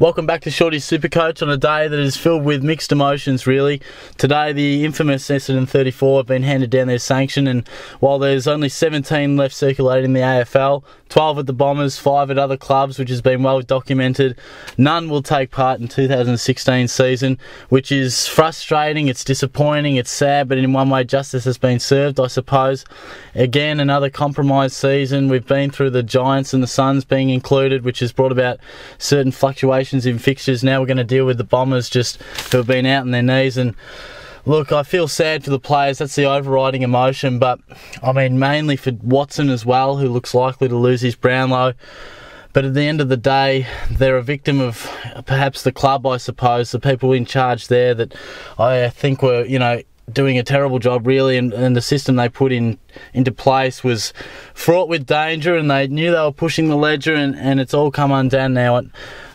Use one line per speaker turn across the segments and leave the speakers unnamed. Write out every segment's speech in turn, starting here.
Welcome back to Shorty's SuperCoach on a day that is filled with mixed emotions, really. Today, the infamous Essendon 34 have been handed down their sanction, and while there's only 17 left circulating in the AFL, 12 at the Bombers, 5 at other clubs, which has been well documented, none will take part in 2016 season, which is frustrating, it's disappointing, it's sad, but in one way justice has been served, I suppose. Again, another compromised season. We've been through the Giants and the Suns being included, which has brought about certain fluctuations in fixtures. Now we're going to deal with the Bombers just who have been out on their knees, and look, I feel sad for the players. That's the overriding emotion, but I mean mainly for Watson as well, who looks likely to lose his Brownlow. But at the end of the day, they're a victim of perhaps the club, I suppose, the people in charge there that I think were, doing a terrible job really, and the system they put into place was fraught with danger, and they knew they were pushing the ledger, and it's all come undone now.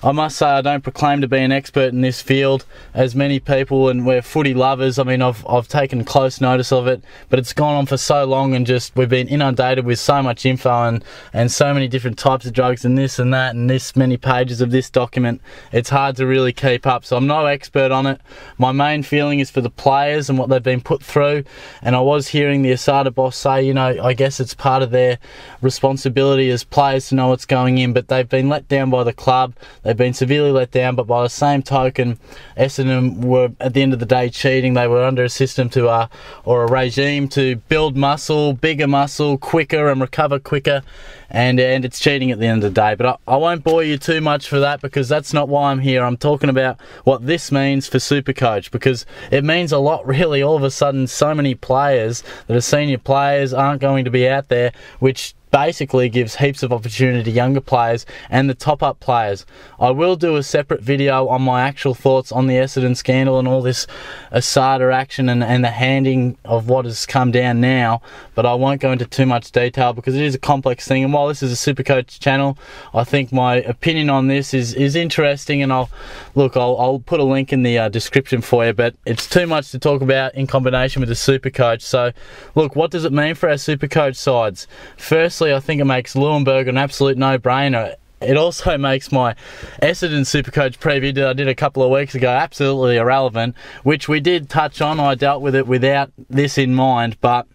I must say, I don't proclaim to be an expert in this field, as many people, and we're footy lovers. I mean, I've taken close notice of it, but it's gone on for so long, and just we've been inundated with so much info and so many different types of drugs and this and that, and this many pages of this document. It's hard to really keep up, so I'm no expert on it. My main feeling is for the players and what they've been put through, and I was hearing the Asada boss say, I guess it's part of their responsibility as players to know what's going in, but they've been let down by the club. They've been severely let down, but by the same token, Essendon were at the end of the day cheating. They were under a system or a regime to build muscle, bigger muscle, quicker and recover quicker, and it's cheating at the end of the day. But I won't bore you too much for that, because that's not why I'm here. I'm talking about what this means for SuperCoach, because it means a lot really. All of a sudden, so many players that are senior players aren't going to be out there, which basically gives heaps of opportunity to younger players and the top-up players. I will do a separate video on my actual thoughts on the Essendon scandal and all this Asada action and the handing of what has come down now, but I won't go into too much detail because it is a complex thing, and while this is a SuperCoach channel, I think my opinion on this is interesting, and I'll put a link in the description for you, but it's too much to talk about in combination with the SuperCoach. So look, what does it mean for our SuperCoach sides? Firstly, I think it makes Leuenberger an absolute no-brainer. It also makes my Essendon SuperCoach preview that I did a couple of weeks ago absolutely irrelevant, which we did touch on. I dealt with it without this in mind, but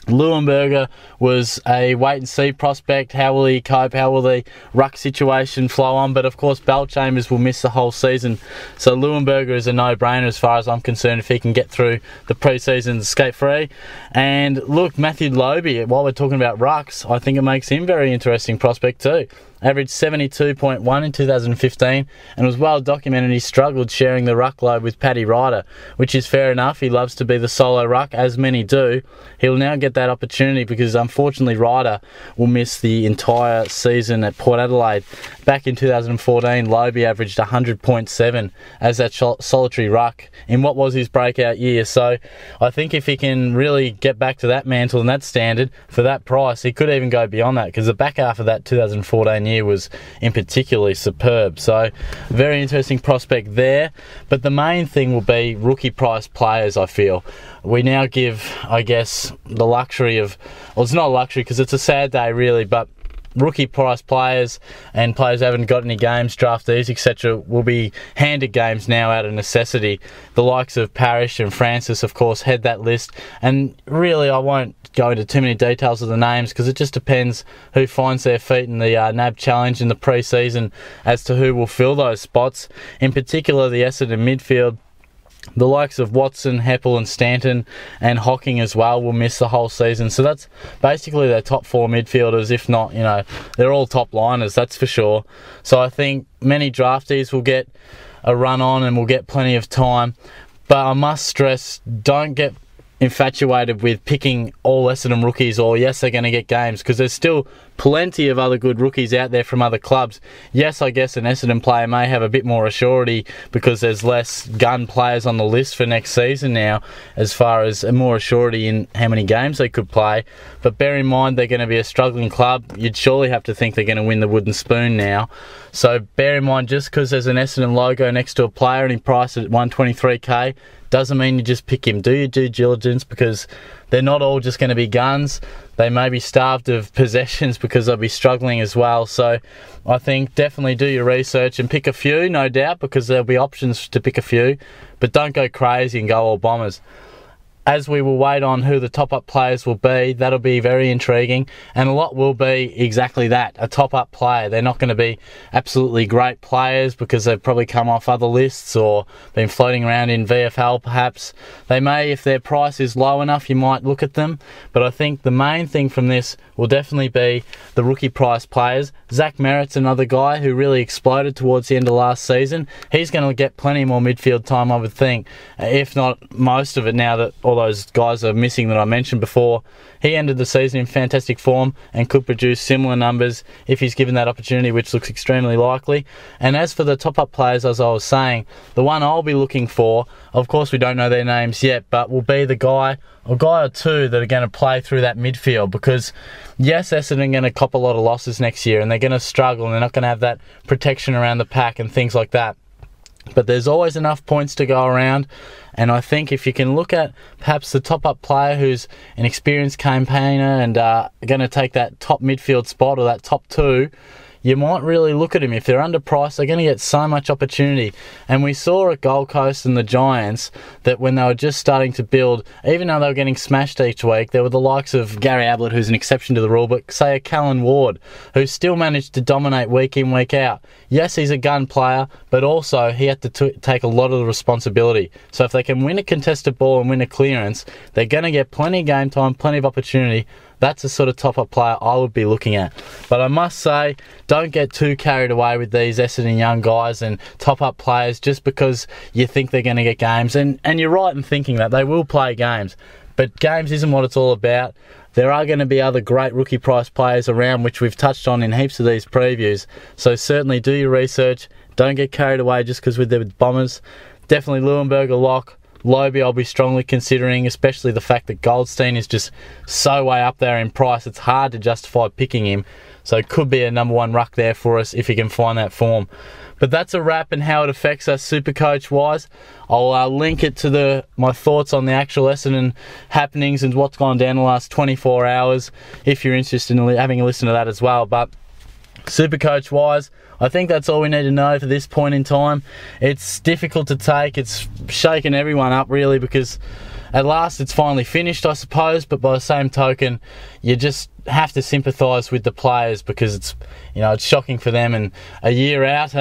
Leuenberger was a wait-and-see prospect. How will he cope? How will the ruck situation flow on? But of course, Bellchambers will miss the whole season. So Leuenberger is a no-brainer as far as I'm concerned if he can get through the pre-season scot-free. And look, Matthew Lobe, while we're talking about rucks, I think it makes him a very interesting prospect too. Averaged 72.1 in 2015 and was well documented he struggled sharing the ruck load with Paddy Ryder, which is fair enough. He loves to be the solo ruck, as many do. He'll now get that opportunity because unfortunately Ryder will miss the entire season at Port Adelaide. Back in 2014, Lobe averaged 100.7 as that solitary ruck in what was his breakout year. So I think if he can really get back to that mantle and that standard for that price, he could even go beyond that, because the back half of that 2014 year was in particularly superb. So very interesting prospect there. But the main thing will be rookie price players. I feel we now give, I guess, the luxury of, well, it's not a luxury because it's a sad day really, but rookie price players and players who haven't got any games, draftees, etc., will be handed games now out of necessity. The likes of Parrish and Francis, of course, head that list, and really I won't go into too many details of the names because it just depends who finds their feet in the NAB Challenge in the pre-season as to who will fill those spots. In particular, the Essendon midfield, the likes of Watson, Heppel and Stanton and Hocking as well will miss the whole season. So that's basically their top four midfielders, if not, they're all top liners, that's for sure. So I think many draftees will get a run on and will get plenty of time. But I must stress, don't get infatuated with picking all Essendon rookies or yes, they're going to get games, because there's still plenty of other good rookies out there from other clubs. Yes, I guess an Essendon player may have a bit more assurity because there's less gun players on the list for next season now, as far as a more assurity in how many games they could play. But bear in mind, they're going to be a struggling club. You'd surely have to think they're going to win the wooden spoon now. So bear in mind, just because there's an Essendon logo next to a player and he priced at 123k, doesn't mean you just pick him. Do your due diligence, because they're not all just going to be guns. They may be starved of possessions because they'll be struggling as well. So I think definitely do your research and pick a few, no doubt, because there'll be options to pick a few, but don't go crazy and go all Bombers. As we will wait on who the top-up players will be, that'll be very intriguing, and a lot will be exactly that, a top-up player. They're not going to be absolutely great players because they've probably come off other lists or been floating around in VFL perhaps. They may, if their price is low enough, you might look at them, but I think the main thing from this will definitely be the rookie price players. Zach Merritt's another guy who really exploded towards the end of last season. He's going to get plenty more midfield time, I would think, if not most of it now that all those guys are missing that I mentioned before. He ended the season in fantastic form and could produce similar numbers if he's given that opportunity, which looks extremely likely. And as for the top-up players, as I was saying, the one I'll be looking for, of course we don't know their names yet, but will be the guy or two that are going to play through that midfield, because yes, Essendon are going to cop a lot of losses next year and they're going to struggle and they're not going to have that protection around the pack and things like that. But there's always enough points to go around, and I think if you can look at perhaps the top-up player who's an experienced campaigner and going to take that top midfield spot or that top two, you might really look at him. If they're underpriced, they're going to get so much opportunity. And we saw at Gold Coast and the Giants that when they were just starting to build, even though they were getting smashed each week, there were the likes of Gary Ablett, who's an exception to the rule, but say a Callan Ward, who still managed to dominate week in, week out. Yes, he's a gun player, but also he had to take a lot of the responsibility. So if they can win a contested ball and win a clearance, they're going to get plenty of game time, plenty of opportunity. That's the sort of top-up player I would be looking at. But I must say, don't get too carried away with these Essendon young guys and top-up players just because you think they're going to get games. And you're right in thinking that. They will play games. But games isn't what it's all about. There are going to be other great rookie price players around, which we've touched on in heaps of these previews. So certainly do your research. Don't get carried away just because we're there with Bombers. Definitely Leuenberg a lock. Lobby I'll be strongly considering, especially the fact that Goldstein is just so way up there in price. It's hard to justify picking him. So it could be a number one ruck there for us if you can find that form. But that's a wrap and how it affects us Supercoach wise. I'll link it to my thoughts on the actual Essendon happenings and what's gone down the last 24 hours if you're interested in having a listen to that as well. But Supercoach wise, I think that's all we need to know for this point in time. It's difficult to take. It's shaken everyone up really, because at last it's finally finished, I suppose, but by the same token, you just have to sympathise with the players because it's shocking for them, and a year out,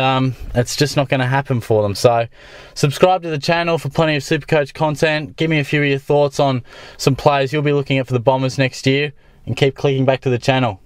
it's just not going to happen for them. So subscribe to the channel for plenty of Supercoach content. Give me a few of your thoughts on some players you'll be looking at for the Bombers next year, and keep clicking back to the channel.